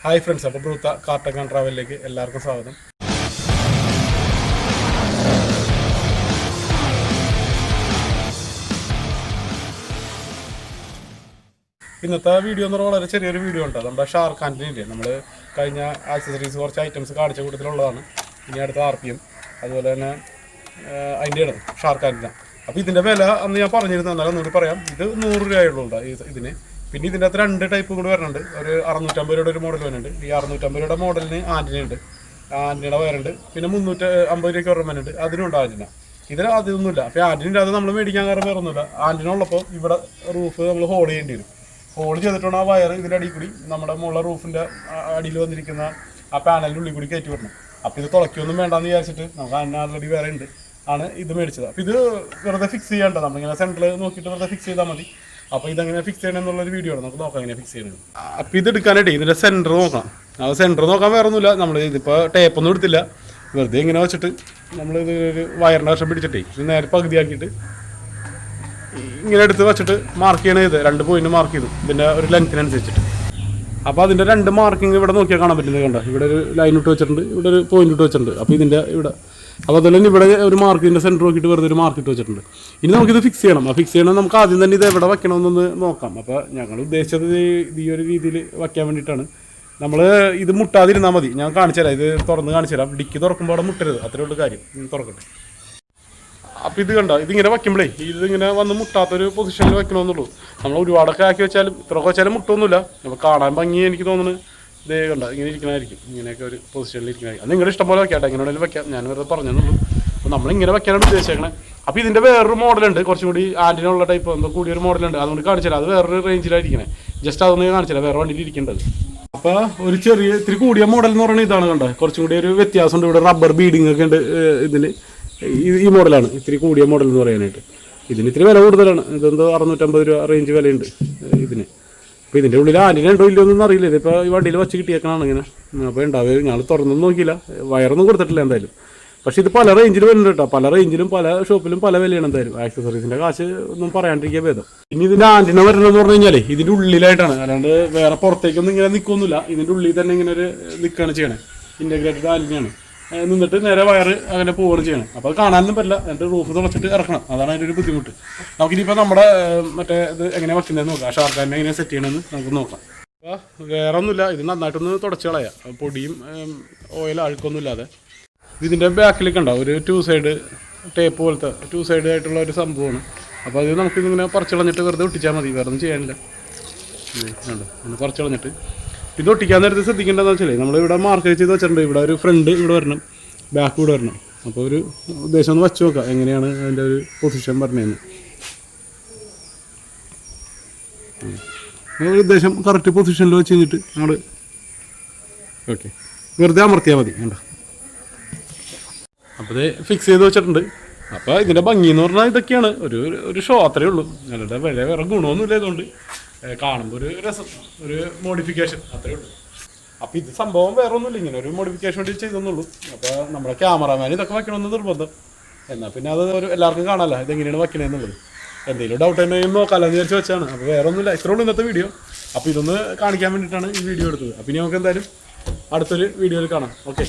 Hi friends, അപ്പോൾ ബ്രൂത്ത കാർട്ടക് and ട്രാവലിലേക്ക് എല്ലാവർക്കും സ്വാഗതം. ഇന്നത്തെ വീഡിയോ എന്ന് പറഞ്ഞാൽ വളരെ ചെറിയൊരു വീഡിയോ ഉണ്ട്. നമ്മുടെ ഷാർക്ക് ആൻറ്റിനില്ലേ, നമ്മൾ കഴിഞ്ഞ ആക്സസറീസ് കുറച്ച് ഐറ്റംസ് കാണിച്ച കൂട്ടത്തിലുള്ളതാണ്. ഇനി അടുത്ത RPM അതുപോലെ തന്നെ അതിൻ്റെ ഇടം ഷാർക്ക് ആൻറ്റിന. അപ്പോൾ ഇതിൻ്റെ വില അന്ന് ഞാൻ പറഞ്ഞിരുന്നു, എന്നാലും ഒന്നുകൂടി പറയാം. ഇത് 100 രൂപയുള്ളൂ ഇതിന്. പിന്നെ ഇതിൻ്റെ അകത്ത് 2 ടൈപ്പ് കൂടി വരുന്നുണ്ട്. ഒരു 650 രൂപയുടെ ഒരു മോഡൽ വരുന്നുണ്ട്. ഈ 650 രൂപയുടെ മോഡലിന് ആൻറ്റിനുണ്ട്, ആൻറ്റിനയുടെ വയറുണ്ട്. പിന്നെ 350 രൂപയ്ക്ക് വരുന്നുണ്ട്, അതിനുണ്ട് ആൻറ്റിന. ഇതിൽ അതൊന്നുമില്ല. അപ്പോൾ ആൻറ്റിൻ്റെ അത് നമ്മൾ മേടിക്കാൻ കാരണം വേറെ ഒന്നുമില്ല. ആൻറ്റിനുള്ളപ്പോൾ ഇവിടെ റൂഫ് നമ്മൾ ഹോൾഡ് ചെയ്യേണ്ടി വരും. ഹോൾഡ് ചെയ്തിട്ടാണ് ആ വയർ ഇതിൻ്റെ അടിയിൽ കൂടി നമ്മുടെ മുകളിലെ റൂഫിൻ്റെ അടിയിൽ വന്നിരിക്കുന്ന ആ പാനലിൻ്റെ ഉള്ളിൽ കൂടി കയറ്റി വിടണം. അപ്പോൾ ഇത് തുളയ്ക്കൊന്നും വേണ്ടാന്ന് വിചാരിച്ചിട്ട് നമുക്ക് അതിന് ആൾറെഡി വേറെ ഉണ്ട് ആണ് ഇത് മേടിച്ചത്. അപ്പോൾ ഇത് വെറുതെ ഫിക്സ് ചെയ്യേണ്ട, നമ്മളിങ്ങനെ സെൻറ്ററിൽ നോക്കിയിട്ട് വെറുതെ ഫിക്സ് ചെയ്താൽ മതി. അപ്പോൾ ഇതെങ്ങനെ ഫിക്സ് ചെയ്യണം എന്നുള്ളൊരു വീഡിയോ ആണ്, നമുക്ക് നോക്കാം എങ്ങനെ ഫിക്സ് ചെയ്യണം. അപ്പോൾ ഇത് എടുക്കാനായിട്ട് ഇതിൻ്റെ സെൻറ്റർ നോക്കാം. ആ സെൻറ്റർ നോക്കാൻ വേറെ ഒന്നുമില്ല, നമ്മൾ ഇതിപ്പോൾ ടേപ്പൊന്നും എടുത്തില്ല, വെറുതെ ഇങ്ങനെ വെച്ചിട്ട് നമ്മളിത് ഒരു വയറിൻ്റെ വശം പിടിച്ചിട്ടേ ഇത് നേരെ പകുതിയാക്കിയിട്ട് ഇങ്ങനെ എടുത്ത് വെച്ചിട്ട് മാർക്ക് ചെയ്യണ. ഇത് 2 പോയിന്റ് മാർക്ക് ചെയ്തു ഇതിൻ്റെ ഒരു ലെങ്ത്തിനനുസരിച്ചിട്ട്. അപ്പോൾ അതിൻ്റെ 2 മാർക്കിങ് ഇവിടെ നോക്കിയാൽ കാണാൻ പറ്റുന്നത് കണ്ടോ. ഇവിടെ ഒരു ലൈൻ ഇട്ട് വെച്ചിട്ടുണ്ട്, ഇവിടെ ഒരു പോയിന്റ് ഇട്ട് വെച്ചിട്ടുണ്ട്. അപ്പോൾ ഇതിൻ്റെ ഇവിടെ അപ്പോൾ അതുപോലെ തന്നെ ഇവിടെ ഒരു മാർക്കിൻ്റെ സെൻറ്റർ നോക്കിയിട്ട് വെറുതെ ഒരു മാർക്ക് ഇട്ട് വെച്ചിട്ടുണ്ട്. ഇനി നമുക്കിത് ഫിക്സ് ചെയ്യണം. ആ ഫിക്സ് ചെയ്യണം നമുക്ക് ആദ്യം തന്നെ ഇത് എവിടെ വെക്കണമെന്നൊന്ന് നോക്കാം. അപ്പോൾ ഞങ്ങൾ ഉദ്ദേശിച്ചത് ഈ ഒരു രീതിയിൽ വയ്ക്കാൻ വേണ്ടിയിട്ടാണ്. നമ്മൾ ഇത് മുട്ടാതിരുന്നാൽ മതി. ഞാൻ കാണിച്ചു തരാം, ഇത് തുറന്ന് കാണിച്ചു തരാം. ഡിക്കി തുറക്കുമ്പോൾ അവിടെ മുട്ടരുത്, അത്രേ ഉള്ളൂ കാര്യം. തുറക്കട്ടെ. അപ്പോൾ ഇത് കണ്ടോ, ഇതിങ്ങനെ വയ്ക്കുമ്പോഴേ ഇതിങ്ങനെ വന്ന് മുട്ടാത്തൊരു പൊസിഷനിൽ വെക്കണമെന്നുള്ളൂ. നമ്മൾ ഒരുപാടൊക്കെ ആക്കി വെച്ചാലും ഇത്രയൊക്കെ വെച്ചാലും മുട്ടൊന്നുമില്ല. അപ്പോൾ കാണാൻ ഭംഗി എനിക്ക് തോന്നുന്നു ഇതേ കണ്ടോ ഇങ്ങനെ ഇരിക്കണമായിരിക്കും. ഇങ്ങനെയൊക്കെ ഒരു പൊസിഷനിൽ ഇരിക്കണമായിരിക്കും. അത് നിങ്ങളുടെ ഇഷ്ടം പോലെ വെക്കാട്ടെ, എങ്ങനെയാണെങ്കിലും വെക്കാം. ഞാൻ വെറുതെ പറഞ്ഞെന്നുള്ളൂ. അപ്പോൾ നമ്മളിങ്ങനെ വെക്കാനാണ് ഉദ്ദേശിച്ചേക്കണേ. അപ്പോൾ ഇതിൻ്റെ വേറൊരു മോഡലുണ്ട്, കുറച്ചും കൂടി ആൻറ്റിനുള്ള ടൈപ്പ് എന്തോ കൂടിയൊരു മോഡലുണ്ട്. അതുകൊണ്ട് കാണിച്ചു തരാം. അത് വേറൊരു റേഞ്ചിലായിരിക്കണേ. ജസ്റ്റ് അതൊന്ന് കാണിച്ചു തരാം, വേറെ വണ്ടിയിൽ ഇരിക്കേണ്ടത്. അപ്പോൾ ഒരു ഇത്തിരി കൂടിയ മോഡൽ എന്ന് പറയുന്നത് ഇതാണ് കണ്ടോ. കുറച്ചും കൂടി ഒരു വ്യത്യാസമുണ്ട്. ഇവിടെ റബ്ബർ ബീഡിങ് ഒക്കെ ഉണ്ട് ഇതിന്. ഈ മോഡലാണ് ഇത്തിരി കൂടിയ മോഡൽ എന്ന് പറയാനായിട്ട്. ഇതിന് ഇത്തിരി വില കൂടുതലാണ്. ഇതെന്തോ 650 രൂപ റേഞ്ച് വിലയുണ്ട് ഇതിന്. അപ്പോൾ ഇതിൻ്റെ ഉള്ളിൽ ആൻറ്റിന ഉണ്ടോ ഇല്ലയോ ഒന്നും അറിയില്ല. ഇതിപ്പോൾ ഈ വണ്ടിയിൽ വച്ച് കിട്ടിയേക്കണാണ് ഇങ്ങനെ. അപ്പോൾ ഉണ്ടാവുക ഞങ്ങൾ തുറന്നൊന്നും നോക്കിയില്ല, വയറൊന്നും കൊടുത്തിട്ടില്ല എന്തായാലും. പക്ഷേ ഇത് പല റേഞ്ചിൽ വരുന്നുണ്ട് കേട്ടോ. പല റേഞ്ചിലും പല ഷോപ്പിലും പല വിലയാണ് എന്തായാലും. ആക്സസറീസിൻ്റെ കാശ് ഒന്നും പറയാണ്ടിരിക്കുക ഭേദം. ഇനി ഇതിൻ്റെ ആൻറ്റിന വരുന്നതെന്ന് പറഞ്ഞു കഴിഞ്ഞാൽ ഇതിൻ്റെ ഉള്ളിലായിട്ടാണ്, അല്ലാണ്ട് വേറെ പുറത്തേക്കൊന്നും ഇങ്ങനെ നിൽക്കൊന്നുമില്ല. ഇതിൻ്റെ ഉള്ളിൽ തന്നെ ഇങ്ങനെ ഒരു നിൽക്കുകയാണ് ചെയ്യണേ. ഇൻ്റഗ്രേറ്റഡ് ആൻറ്റിനയാണ്. നിന്നിട്ട് നേരെ വയറ് അങ്ങനെ പോവുകയാണ് ചെയ്യണം. അപ്പോൾ അത് കാണാനൊന്നും പറ്റില്ല. എന്നിട്ട് റൂഫ് തുളച്ചിട്ട് ഇറക്കണം. അതാണ് അതിൻ്റെ ഒരു ബുദ്ധിമുട്ട്. നമുക്കിനിപ്പോൾ നമ്മുടെ മറ്റേ ഇത് എങ്ങനെ വയ്ക്കുന്നതെന്ന് നോക്കാം. ഷാർക്കാരിനെ എങ്ങനെ സെറ്റ് ചെയ്യണമെന്ന് നമുക്ക് നോക്കാം. അപ്പോൾ വേറെ ഒന്നുമില്ല, ഇത് നന്നായിട്ടൊന്ന് തുടച്ച് കളയാം. പൊടിയും ഓയിൽ അഴുക്കൊന്നും ഇല്ലാതെ. ഇതിൻ്റെ ബാക്കിലേക്ക് ഉണ്ടാവും ഒരു 2 സൈഡ് ടേപ്പ് പോലത്തെ 2 സൈഡ് ആയിട്ടുള്ള ഒരു സംഭവമാണ്. അപ്പോൾ അത് നമുക്കിങ്ങനെ പറിച്ചിളഞ്ഞിട്ട് വെറുതെ ഒട്ടിച്ചാൽ മതി, വേറെ ഒന്നും ചെയ്യാനില്ല. കണ്ടോ, ഒന്ന് പറിച്ചിളഞ്ഞിട്ട് ഇത് ഒട്ടിക്കാൻ നേരത്തെ ശ്രദ്ധിക്കേണ്ടതെന്ന് വെച്ചാൽ നമ്മളിവിടെ മാർക്ക് ചെയ്ത് വെച്ചിട്ടുണ്ട്. ഇവിടെ ഒരു ഫ്രണ്ട് ഇവിടെ വരണം, ബാക്ക് ഇവിടെ വരണം. അപ്പോൾ ഒരു ഉദ്ദേശം ഒന്ന് വച്ച് നോക്കാം എങ്ങനെയാണ് അതിൻ്റെ ഒരു പൊസിഷൻ പറഞ്ഞതെന്ന്. ഒരു ഉദ്ദേശം കറക്റ്റ് പൊസിഷനിൽ വെച്ച് കഴിഞ്ഞിട്ട് നമ്മൾ ഓക്കെ വെറുതെ അമർത്തിയാൽ മതി. വേണ്ട, അപ്പോൾ ഇത് ഫിക്സ് ചെയ്ത് വെച്ചിട്ടുണ്ട്. അപ്പോൾ ഇതിൻ്റെ ഭംഗി എന്ന് പറഞ്ഞാൽ ഇതൊക്കെയാണ്. ഒരു ഷോ അത്രയേ ഉള്ളൂ. അല്ലാതെ വേറെ ഗുണമൊന്നുമില്ല. ഇതുകൊണ്ട് കാണുമ്പോൾ ഒരു രസം, ഒരു മോഡിഫിക്കേഷൻ അത്രയേ ഉള്ളൂ. അപ്പോൾ ഇത് സംഭവം വേറെ ഒന്നുമില്ല, ഇങ്ങനെ ഒരു മോഡിഫിക്കേഷൻ വേണ്ടി ചെയ്തെന്നുള്ളൂ. അപ്പോൾ നമ്മുടെ ക്യാമറാമാൻ ഇതൊക്കെ വയ്ക്കണമെന്ന് നിർബന്ധം. എന്നാൽ പിന്നെ അത് എല്ലാവർക്കും കാണാമല്ലോ ഇതെങ്ങനെയാണ് വയ്ക്കണമെന്നുള്ളത്. എന്തെങ്കിലും ഡൗട്ട് ഉണ്ടെങ്കിൽ നോക്കാമല്ലോ എന്ന് വിചാരിച്ച് വെച്ചാണ്. അപ്പോൾ വേറെ ഒന്നുമില്ല, ഇത്രേ ഉള്ളൂ ഇന്നത്തെ വീഡിയോ. അപ്പോൾ ഇതൊന്ന് കാണിക്കാൻ വേണ്ടിയിട്ടാണ് ഈ വീഡിയോ എടുത്തത്. അപ്പോൾ ഇനി നമുക്ക് എന്തായാലും അടുത്തൊരു വീഡിയോയിൽ കാണാം. ഓക്കെ.